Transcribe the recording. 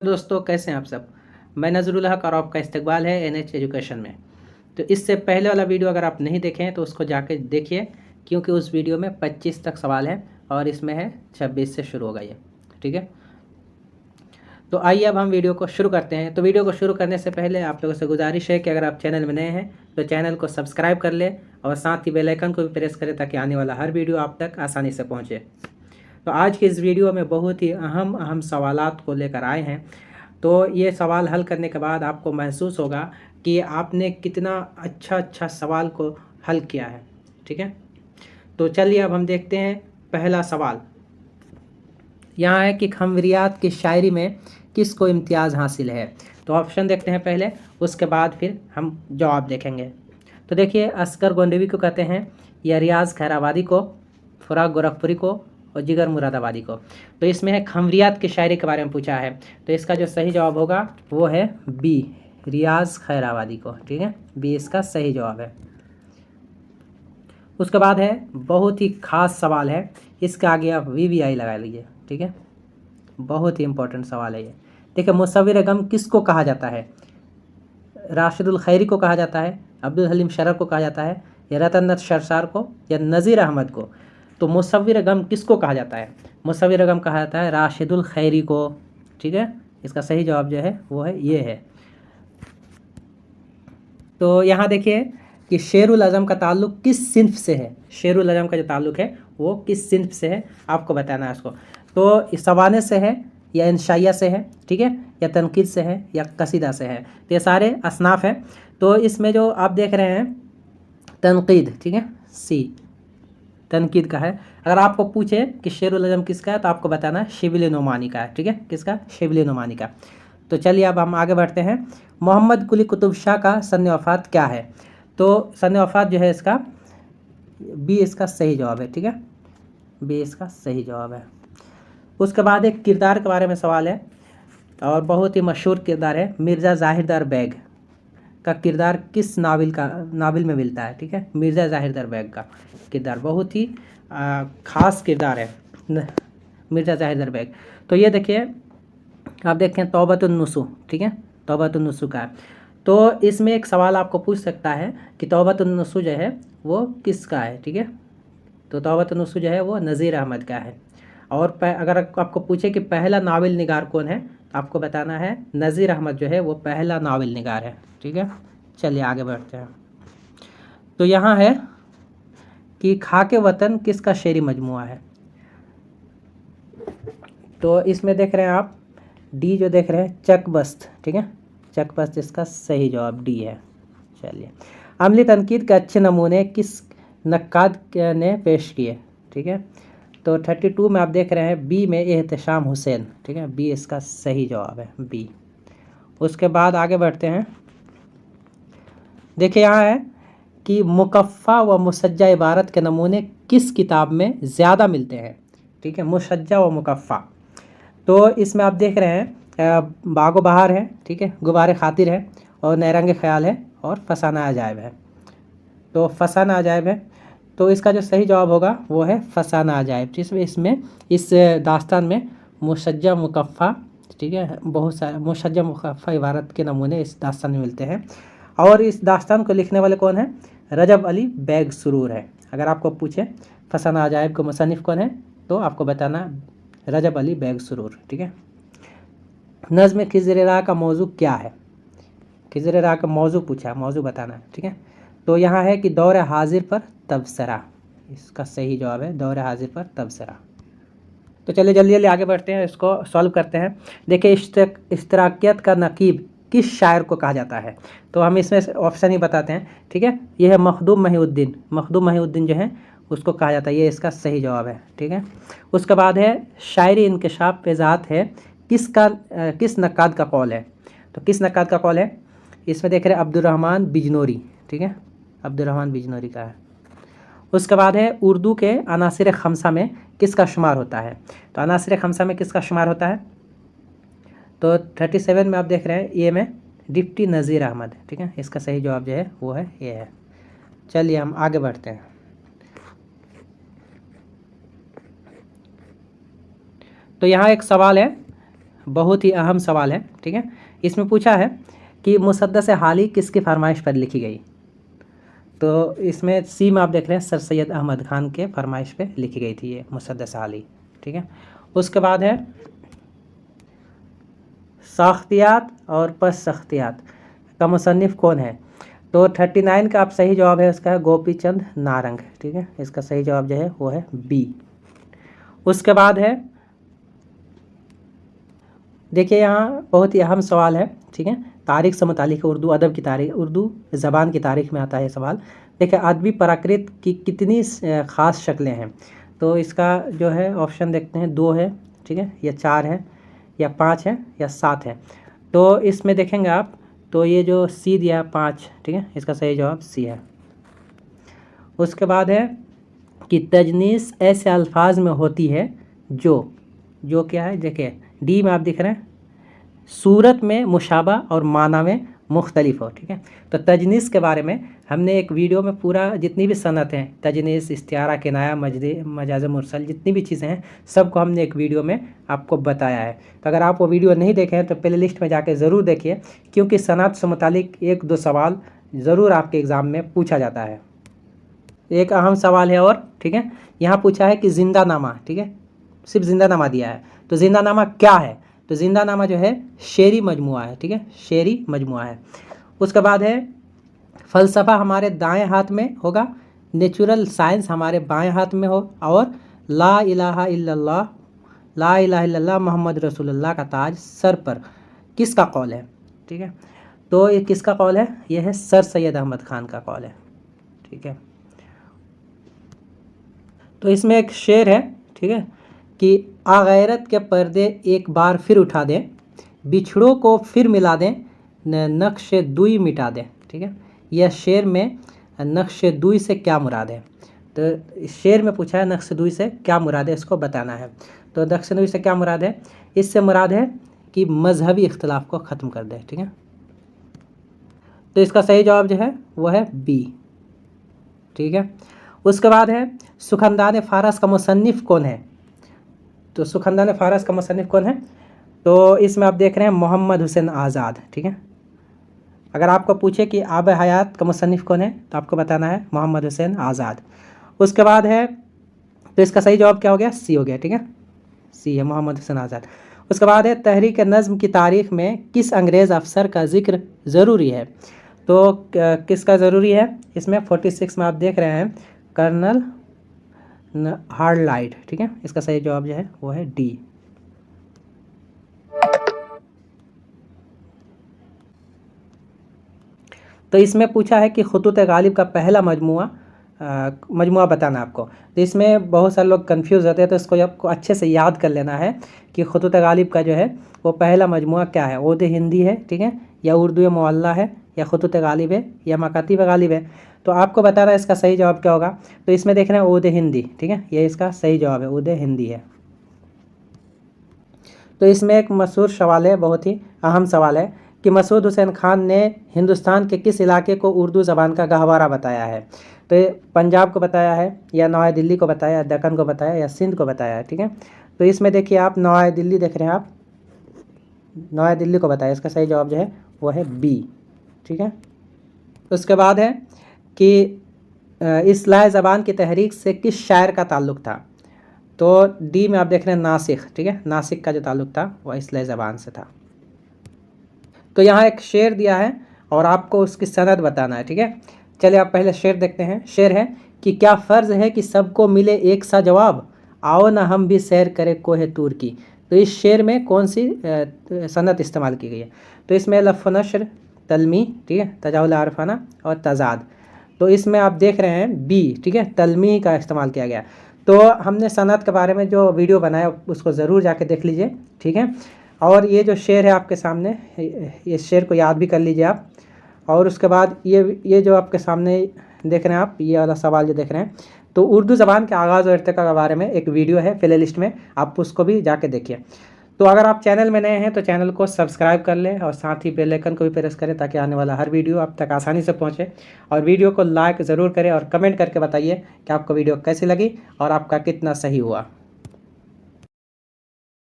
दोस्तों, कैसे हैं आप सब। मैं नज़रुल हक और आपका इस्तकबाल है NH एजुकेशन में। तो इससे पहले वाला वीडियो अगर आप नहीं देखे हैं तो उसको जाके देखिए, क्योंकि उस वीडियो में 25 तक सवाल है और इसमें है 26 से शुरू होगा ये। ठीक है, तो आइए अब हम वीडियो को शुरू करते हैं। तो वीडियो को शुरू करने से पहले आप लोगों से गुजारिश है कि अगर आप चैनल में नए हैं तो चैनल को सब्सक्राइब कर लें और साथ ही बेल आइकन को भी प्रेस करें ताकि आने वाला हर वीडियो आप तक आसानी से पहुँचे। तो आज की इस वीडियो में बहुत ही अहम सवालात को लेकर आए हैं। तो ये सवाल हल करने के बाद आपको महसूस होगा कि आपने कितना अच्छा सवाल को हल किया है। ठीक है, तो चलिए अब हम देखते हैं पहला सवाल। यहाँ है कि खमरियात की शायरी में किसको इम्तियाज़ हासिल है। तो ऑप्शन देखते हैं पहले, उसके बाद फिर हम जवाब देखेंगे। तो देखिए, असगर गोंडवी को कहते हैं, या रियाज़ खैराबादी को, फ़राग गोरखपुरी को और जिगर मुरादाबादी को। तो इसमें है खमरियात की शायरी के बारे में पूछा है, तो इसका जो सही जवाब होगा वो है बी, रियाज़ खैराबादी को। ठीक है, बी इसका सही जवाब है। उसके बाद है बहुत ही ख़ास सवाल है, इसके आगे आप VVI लगा लीजिए। ठीक है, बहुत ही इंपॉर्टेंट सवाल है ये। देखिए, मुसव्विर गम किसको कहा जाता है। राशिदुल खैरी को कहा जाता है, अब्दुल हलीम शरफ को कहा जाता है, या रतन शरसार को, या नज़ीर अहमद को। तो मुसव्विर गम किसको कहा जाता है। मुसव्विर गम कहा जाता है राशिदुल खैरी को। ठीक है, इसका सही जवाब जो है वो है ये है। तो यहाँ देखिए कि शेरुल आज़म का ताल्लुक़ किस सिन्फ से है। शेरुल आज़म का जो ताल्लुक़ है वो किस सिन्फ से है, आपको बताना है उसको। तो सवाने से है, या इंशाइया से है, ठीक है, या तनकीद से है, या कसीदा से है। तो ये सारे असनाफ हैं। तो इसमें जो आप देख रहे हैं तनकीद, ठीक है, सी तनकीद का है। अगर आपको पूछे कि शेरुल आज़म किसका है तो आपको बताना है शिबिल नुमानी का है। ठीक है, किसका, शिबिल नुमानी का। तो चलिए अब हम आगे बढ़ते हैं। मोहम्मद कुली कुतुब शाह का सन वफ़ात क्या है। तो सन वफ़ात जो है इसका बी इसका सही जवाब है। ठीक है, बी इसका सही जवाब है। उसके बाद एक किरदार के बारे में सवाल है और बहुत ही मशहूर किरदार है, मिर्ज़ा ज़ाहिरदार बेग का किरदार किस नावल में मिलता है। ठीक है, मिर्ज़ा ज़ाहिरदार बेग का किरदार बहुत ही ख़ास किरदार है, मिर्ज़ा ज़ाहिरदार बेग। तो ये देखिए, आप देखें तौबतुन्नुसू। ठीक है, तौबतुन्नुसू का है। तो इसमें एक सवाल आपको पूछ सकता है कि तौबतुन्नुसू जो है वो किसका है। ठीक है, तो तौबतुन्नुसू जो है वो नज़ीर अहमद का है। और अगर आपको पूछे कि पहला नावल निगार कौन है तो आपको बताना है नज़ीर अहमद जो है वो पहला नावल निगार है। ठीक है, चलिए आगे बढ़ते हैं। तो यहाँ है कि खाके वतन किसका शेरी मजमुआ है। तो इसमें देख रहे हैं आप डी जो देख रहे हैं चकबस्त। ठीक है, चकबस्त इसका सही जवाब डी है। चलिए, अमली तनकीद के अच्छे नमूने किस नक्काद ने पेश किए। ठीक है, तो 32 में आप देख रहे हैं बी में एहतशाम हुसैन। ठीक है, बी इसका सही जवाब है, बी। उसके बाद आगे बढ़ते हैं। देखिए, यहाँ है कि मुकफ़ा व मुसज्जा इबारत के नमूने किस किताब में ज़्यादा मिलते हैं। ठीक है, मुसज्जा व मुकफ़ा। तो इसमें आप देख रहे हैं बागो बहार है, ठीक है, गुबार खातिर है, और नैरंग ख्याल है, और फसाना अजायब है। तो फसाना अजायब है, तो इसका जो सही जवाब होगा वो है फसाना अजायब। जिसमें इसमें इस दास्तान में मुसज्जा मुकफ़ा, ठीक है, बहुत सारे मुसज्जा मुकफ़ा इबारत के नमूने इस दास्तान में मिलते हैं। और इस दास्तान को लिखने वाले कौन है, रजब अली बैग सुरूर है। अगर आपको पूछे फसाना अजायब को मुसन्निफ़ कौन है तो आपको बताना रजब अली बैग सुरूर। ठीक है, नज़्म खिज़र राह का मौजू क्या है। खिज़र राह का मौजू पूछा है, मौजू बताना है। ठीक है, तो यहाँ है कि दौर हाजिर पर तबसरा, इसका सही जवाब है दौर हाजिर पर तबसरा। तो चलिए जल्दी जल्दी आगे बढ़ते हैं, इसको सॉल्व करते हैं। देखिए, इश्तराकियत का नकीब किस शायर को कहा जाता है। तो हम इसमें ऑप्शन ही बताते हैं। ठीक है, ये है मखदूम महिउद्दीन। मखदूम महिउद्दीन जो है उसको कहा जाता है, ये इसका सही जवाब है। ठीक है, उसके बाद है शायरी इंकशाफ वज़ाहत है किस नक्काद का कौल है। तो किस नक्काद का कौल है, इसमें देख रहे हैं अब्दुर्रहमान बिजनौरी। ठीक है, अब्दुर्रहमान बिजनौरी का है। उसके बाद है उर्दू के अनासिर खमसा में किसका शुमार होता है। तो अनासिर खमसा में किसका शुमार होता है, तो 37 में आप देख रहे हैं ये में डिप्टी नज़ीर अहमद। ठीक है, इसका सही जवाब जो है वो है ये है। चलिए हम आगे बढ़ते हैं। तो यहाँ एक सवाल है बहुत ही अहम सवाल है, ठीक है। इसमें पूछा है कि मुसद्दस हाली किसकी फरमाइश पर लिखी गई। तो इसमें सी में आप देख रहे हैं सर सैयद अहमद खान के फरमाइश पे लिखी गई थी ये मुसद्दस हाली, ठीक है। उसके बाद है सख्तियात और पस सख्तियात का मुसन्निफ़ कौन है। तो 39 का आप सही जवाब है उसका है गोपी चंद नारंग, ठीक है। इसका सही जवाब जो है वो है बी। उसके बाद है, देखिए यहाँ बहुत ही अहम सवाल है, ठीक है। तारीख से मुतालिक उर्दू अदब की तारीख, उर्दू ज़बान की तारीख में आता है सवाल। देखिए अदबी प्राकृत की कितनी ख़ास शक्लें हैं। तो इसका जो है ऑप्शन देखते हैं, 2 है, ठीक है, या 4 है, या 5 है, या 7 है। तो इसमें देखेंगे आप, तो ये जो सी दिया है 5, ठीक है, इसका सही जवाब सी है। उसके बाद है कि तजनीस ऐसे अल्फाज में होती है जो क्या है, देखिए डी में आप दिख रहे हैं सूरत में मुशाबा और माना में मुख्तलिफ हो, ठीक है। तो तजनीस के बारे में हमने एक वीडियो में पूरा जितनी भी सनत हैं, तजनीस, इस्तियारा, किनाया, मजाज मुरसल, जितनी भी चीज़ें हैं सबको हमने एक वीडियो में आपको बताया है। तो अगर आप वो वीडियो नहीं देखे हैं तो प्ले लिस्ट में जाके ज़रूर देखिए, क्योंकि सनत से मुतालिक 1-2 सवाल ज़रूर आपके एग्ज़ाम में पूछा जाता है। एक अहम सवाल है और, ठीक है, यहाँ पूछा है कि जिंदानामा, ठीक है, सिर्फ जिंदानामा दिया है, तो जिंदानामा क्या है। तो जिंदानामा जो है शेरी मजमुआ है, ठीक है, शेरी मजमुआ है। उसके बाद है फ़लसफ़ा हमारे दाएं हाथ में होगा, नेचुरल साइंस हमारे बाएं हाथ में हो, और ला इलाहा इल्लल्लाह मोहम्मद रसूलुल्लाह का ताज सर पर किसका कौल है, ठीक है। तो ये किसका कौल है, ये है सर सैयद अहमद खान का कौल है, ठीक है। तो इसमें एक शेर है, ठीक है, कि आगैरत के पर्दे एक बार फिर उठा दें, बिछड़ों को फिर मिला दें, नक्श दुई मिटा दें, ठीक है। यह शेर में नक्श दुई से क्या मुराद है। तो शेर में पूछा है नक्श दुई से क्या मुराद है, इसको बताना है। तो नक्श दुई से क्या मुराद है, इससे मुराद है कि मजहबी इख्तलाफ को ख़त्म कर दे, ठीक है। तो इसका सही जवाब जो है वो है बी, ठीक है। उसके बाद है सुखनदान फ़ारस का मुसन्निफ़ कौन है। तो सुखनदान फ़ारस का मुसन्निफ़ कौन है, तो इसमें आप देख रहे हैं मोहम्मद हुसैन आज़ाद, ठीक है। अगर आपको पूछे कि आब हयात का मुसन्निफ़ कौन है तो आपको बताना है मोहम्मद हुसैन आज़ाद। उसके बाद है, तो इसका सही जवाब क्या हो गया, सी हो गया, ठीक है, सी है मोहम्मद हुसैन आज़ाद। उसके बाद है तहरीक नज़्म की तारीख़ में किस अंग्रेज़ अफसर का ज़िक्र ज़रूरी है। तो किसका ज़रूरी है, इसमें 46 में आप देख रहे हैं कर्नल हार्डलाइट, ठीक है। इसका सही जवाब जो है वो है डी। तो इसमें पूछा है कि खुतूत गालिब का पहला मजमुआ बताना आपको। तो इसमें बहुत सारे लोग कंफ्यूज होते हैं, तो इसको आपको अच्छे से याद कर लेना है कि खुतूत गालिब का जो है वो पहला मजमुआ क्या है, ओद हिंदी है, ठीक है, या उर्दू मुअल्ला है, या खुतूत गालिब है, या मकातिब गालिब है। तो आपको बताना है इसका सही जवाब क्या होगा। तो इसमें देख रहे हैं ओद हिंदी, ठीक है, ये इसका सही जवाब है, ओद हिंदी है। तो इसमें एक मशहूर सवाल है, बहुत ही अहम सवाल है कि मसूद हुसैन खान ने हिंदुस्तान के किस इलाके को उर्दू ज़बान का गहवारा बताया है। तो ये पंजाब को बताया है, या नया दिल्ली को बताया, या दक्कन को बताया, या सिंध को बताया है, ठीक है। तो इसमें देखिए आप नया दिल्ली देख रहे हैं, आप नया दिल्ली को बताया, इसका सही जवाब जो है वो है बी, ठीक है। उसके बाद है कि इस्लाह ज़बान की तहरीक से किस शायर का ताल्लुक़ था। तो डी में आप देख रहे हैं नासिक, ठीक है, नासिक का जो ताल्लुक़ था वह इस्लाह ज़बान से था। तो यहाँ एक शेर दिया है और आपको उसकी सनद बताना है, ठीक है। चलिए आप पहले शेर देखते हैं। शेर है कि क्या फ़र्ज़ है कि सबको मिले एक सा जवाब, आओ ना हम भी सैर करें कोहे तूर की। तो इस शेर में कौन सी सनद इस्तेमाल की गई है। तो इसमें लफ़ नशर, तलमी, ठीक है, तजाउल आरफाना और तजाद। तो इसमें आप देख रहे हैं बी, ठीक है, तलमी का इस्तेमाल किया गया। तो हमने सनद के बारे में जो वीडियो बनाया उसको ज़रूर जाके देख लीजिए, ठीक है। और ये जो शेर है आपके सामने, ये शेर को याद भी कर लीजिए आप। और उसके बाद ये जो आपके सामने देख रहे हैं आप, ये वाला सवाल जो देख रहे हैं, तो उर्दू ज़बान के आगाज़ और इर्तिका के बारे में एक वीडियो है प्ले लिस्ट में, आप उसको भी जाके देखिए। तो अगर आप चैनल में नए हैं तो चैनल को सब्सक्राइब कर लें और साथ ही बेल आइकन को भी प्रेस करें ताकि आने वाला हर वीडियो आप तक आसानी से पहुंचे। और वीडियो को लाइक ज़रूर करें और कमेंट करके बताइए कि आपको वीडियो कैसी लगी और आपका कितना सही हुआ।